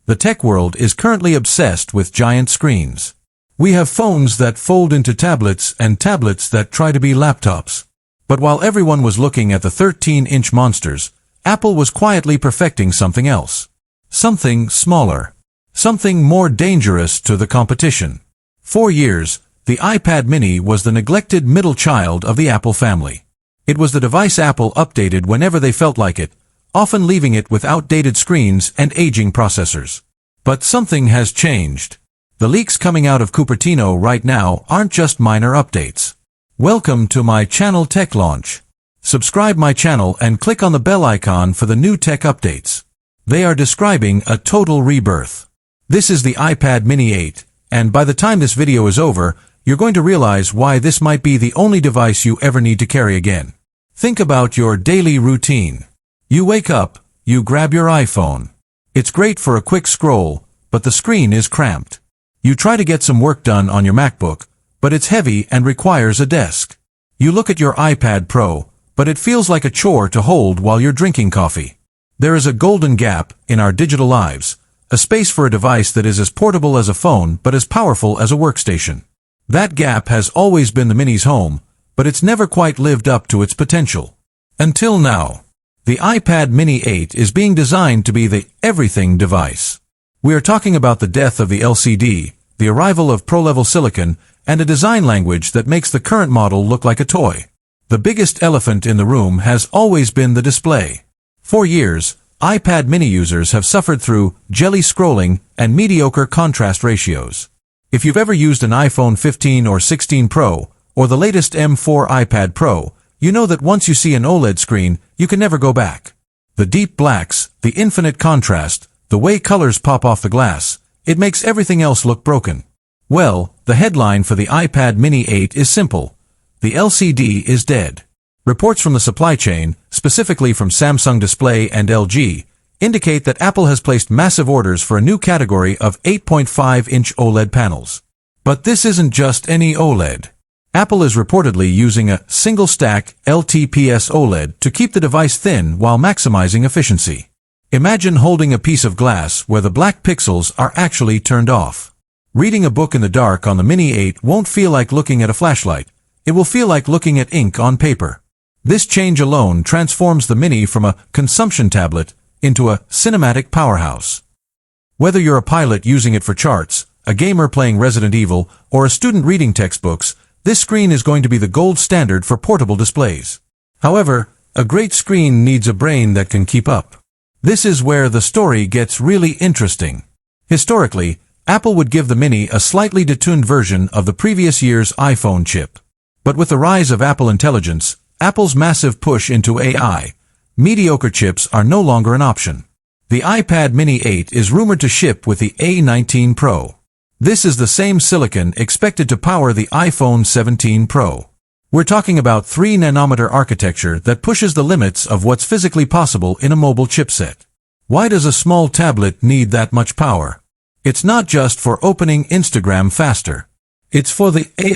The tech world is currently obsessed with giant screens. We have phones that fold into tablets and tablets that try to be laptops. But while everyone was looking at the 13-inch monsters, Apple was quietly perfecting something else. Something smaller. Something more dangerous to the competition. For years, the iPad mini was the neglected middle child of the Apple family. It was the device Apple updated whenever they felt like it, often leaving it with outdated screens and aging processors. But something has changed. The leaks coming out of Cupertino right now aren't just minor updates. Welcome to my channel Tech Launch. Subscribe my channel and click on the bell icon for the new tech updates. They are describing a total rebirth. This is the iPad mini 8, and by the time this video is over, you're going to realize why this might be the only device you ever need to carry again. Think about your daily routine. You wake up, you grab your iPhone. It's great for a quick scroll, but the screen is cramped. You try to get some work done on your MacBook, but it's heavy and requires a desk. You look at your iPad Pro, but it feels like a chore to hold while you're drinking coffee. There is a golden gap in our digital lives, a space for a device that is as portable as a phone but as powerful as a workstation. That gap has always been the Mini's home, but it's never quite lived up to its potential. Until now. The iPad mini 8 is being designed to be the everything device. We are talking about the death of the LCD, the arrival of pro-level silicon, and a design language that makes the current model look like a toy. The biggest elephant in the room has always been the display. For years, iPad mini users have suffered through jelly scrolling and mediocre contrast ratios. If you've ever used an iPhone 15 or 16 Pro, or the latest M4 iPad Pro, you know that once you see an OLED screen, you can never go back. The deep blacks, the infinite contrast, the way colors pop off the glass, it makes everything else look broken. Well, the headline for the iPad mini 8 is simple. The LCD is dead. Reports from the supply chain, specifically from Samsung Display and LG, indicate that Apple has placed massive orders for a new category of 8.5-inch OLED panels. But this isn't just any OLED. Apple is reportedly using a single-stack LTPS OLED to keep the device thin while maximizing efficiency. Imagine holding a piece of glass where the black pixels are actually turned off. Reading a book in the dark on the Mini 8 won't feel like looking at a flashlight. It will feel like looking at ink on paper. This change alone transforms the Mini from a consumption tablet into a cinematic powerhouse. Whether you're a pilot using it for charts, a gamer playing Resident Evil, or a student reading textbooks, this screen is going to be the gold standard for portable displays. However, a great screen needs a brain that can keep up. This is where the story gets really interesting. Historically, Apple would give the Mini a slightly detuned version of the previous year's iPhone chip. But with the rise of Apple Intelligence, Apple's massive push into AI, mediocre chips are no longer an option. The iPad mini 8 is rumored to ship with the A19 Pro. This is the same silicon expected to power the iPhone 17 Pro. We're talking about 3-nanometer architecture that pushes the limits of what's physically possible in a mobile chipset. Why does a small tablet need that much power? It's not just for opening Instagram faster. It's for the AI